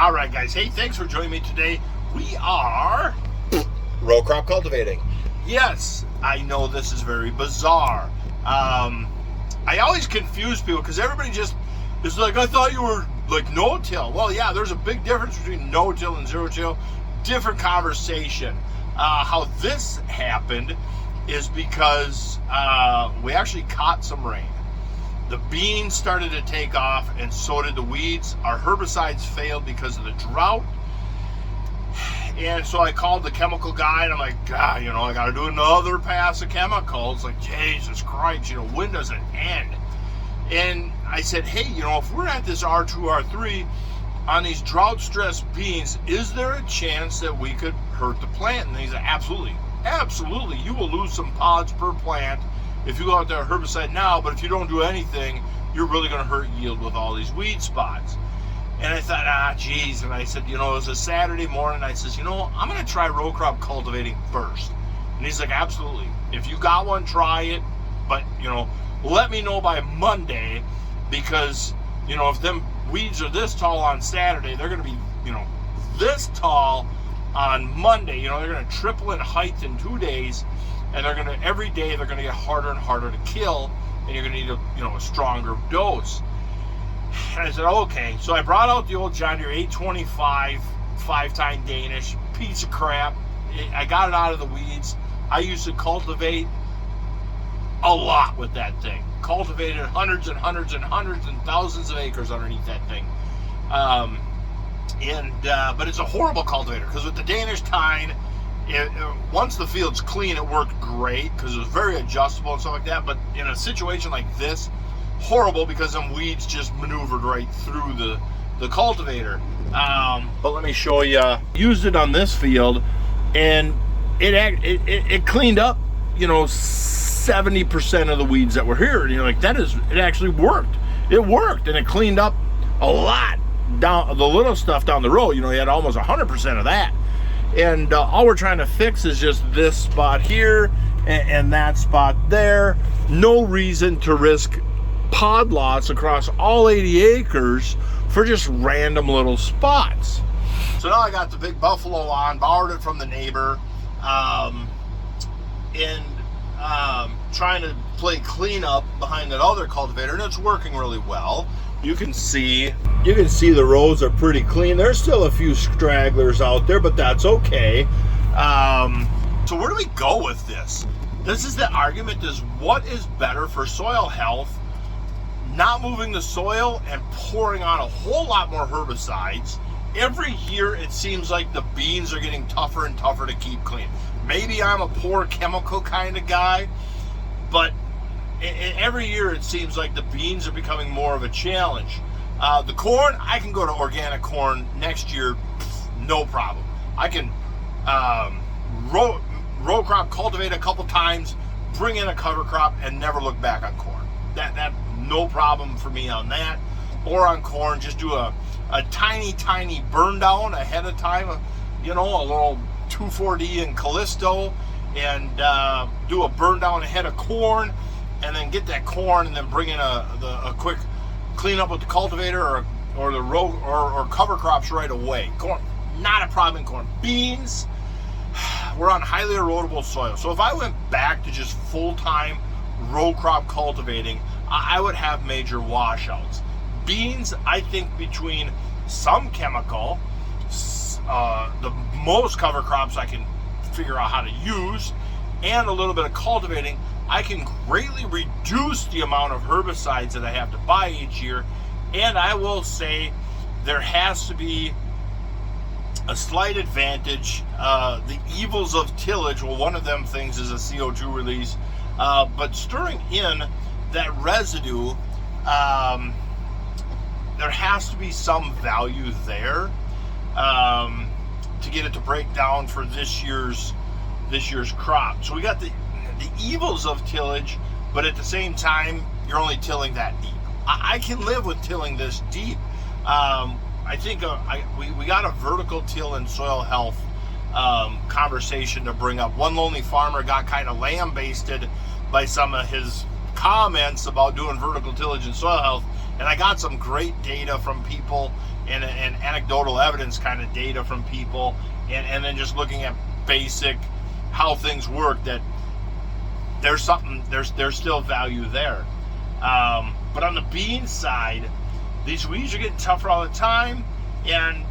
All right, guys. Hey, thanks for joining me today. We are row crop cultivating. Yes, I know this is very bizarre. I always confuse people because everybody just is like, I thought you were like no-till. Well, yeah, there's a big difference between no-till and zero-till. Different conversation. How this happened is because we actually caught some rain. The beans started to take off, and so did the weeds. Our herbicides failed because of the drought. And so I called the chemical guy, and I'm like, God, I got to do another pass of chemicals. Like, Jesus Christ, when does it end? And I said, hey, if we're at this R2, R3 on these drought-stressed beans, is there a chance that we could hurt the plant? And he said, absolutely. Absolutely. You will lose some pods per plant if you go out there herbicide now, but if you don't do anything, you're really going to hurt yield with all these weed spots. And I thought, geez. And I said, it was a Saturday morning. I says, I'm going to try row crop cultivating first. And he's like, absolutely. If you got one, try it. But, let me know by Monday because, if them weeds are this tall on Saturday, they're going to be, this tall on Monday. They're going to triple in height in 2 days. And every day they're going to get harder and harder to kill, and you're going to need a stronger dose. And I said, okay. So I brought out the old John Deere 825 5-time Danish, piece of crap. I got it out of the weeds. I used to cultivate a lot with that thing. Cultivated hundreds and hundreds and hundreds and thousands of acres underneath that thing. But it's a horrible cultivator because with the Danish tine, once the field's clean, it worked great because it was very adjustable and stuff like that. But in a situation like this, horrible because them weeds just maneuvered right through the cultivator. But let me show you. Used it on this field, and it cleaned up, 70% of the weeds that were here. And you're like, it actually worked. It worked, and it cleaned up a lot down the little stuff down the road. You had almost 100% of that. And all we're trying to fix is just this spot here and that spot there. No reason to risk pod loss across all 80 acres for just random little spots. So now I got the big buffalo on, borrowed it from the neighbor, trying to play cleanup behind that other cultivator, and it's working really well. You can see the rows are pretty clean. There's still a few stragglers out there, but that's okay. So where do we go with this? This is the argument is what is better for soil health? Not moving the soil and pouring on a whole lot more herbicides. Every year it seems like the beans are getting tougher and tougher to keep clean. Maybe I'm a poor chemical kind of guy, but every year it seems like the beans are becoming more of a challenge. The corn, I can go to organic corn next year, no problem. I can row crop cultivate a couple times, bring in a cover crop, and never look back on corn. That no problem for me on that. Or on corn, just do a tiny burn down ahead of time, a little 2,4-D in Callisto, and do a burn down ahead of corn, and then get that corn, and then bring in a quick cleanup with the cultivator or the row or cover crops right away. Corn, not a problem in corn. Beans, we're on highly erodible soil. So if I went back to just full-time row crop cultivating, I would have major washouts. Beans, I think between some chemical, the most cover crops I can figure out how to use, and a little bit of cultivating, I can greatly reduce the amount of herbicides that I have to buy each year. And I will say there has to be a slight advantage. The evils of tillage, well, one of them things is a CO2 release, but stirring in that residue, there has to be some value there to get it to break down for this year's crop. So we got the evils of tillage, but at the same time, you're only tilling that deep. I can live with tilling this deep. I think we got a vertical till and soil health conversation to bring up. One lonely farmer got kind of lambasted by some of his comments about doing vertical tillage and soil health, and I got some great data from people and anecdotal evidence kind of data from people, and then just looking at basic how things work, that there's still value there. But on the bean side, these weeds are getting tougher all the time, and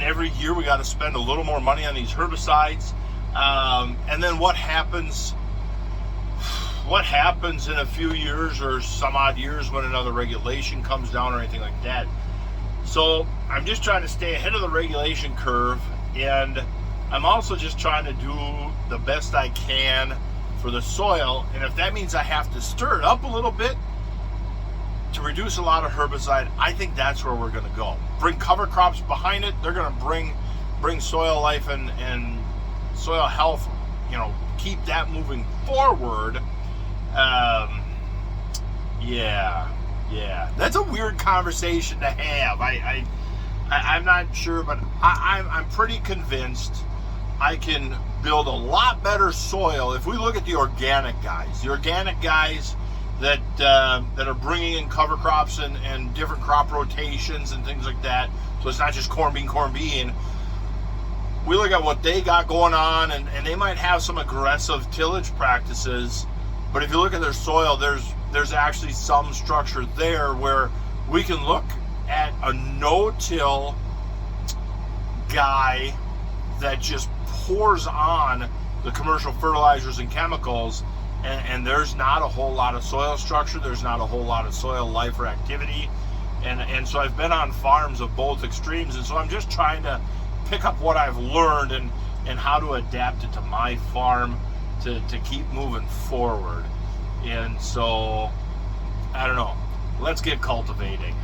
every year we got to spend a little more money on these herbicides. And then what happens in a few years or some odd years when another regulation comes down or anything like that. So I'm just trying to stay ahead of the regulation curve, and I'm also just trying to do the best I can for the soil. And if that means I have to stir it up a little bit to reduce a lot of herbicide, I think that's where we're going to go. Bring cover crops behind it. They're going to bring soil life and soil health, keep that moving forward. Yeah, that's a weird conversation to have. I'm not sure, but I'm pretty convinced I can build a lot better soil if we look at the organic guys that are bringing in cover crops and different crop rotations and things like that. So it's not just corn bean. We look at what they got going on, and they might have some aggressive tillage practices, but if you look at their soil, there's actually some structure there where we can look at a no-till guy that just pours on the commercial fertilizers and chemicals, and there's not a whole lot of soil structure, there's not a whole lot of soil life or activity, and so I've been on farms of both extremes, and so I'm just trying to pick up what I've learned and how to adapt it to my farm to keep moving forward. And so, I don't know, let's get cultivating.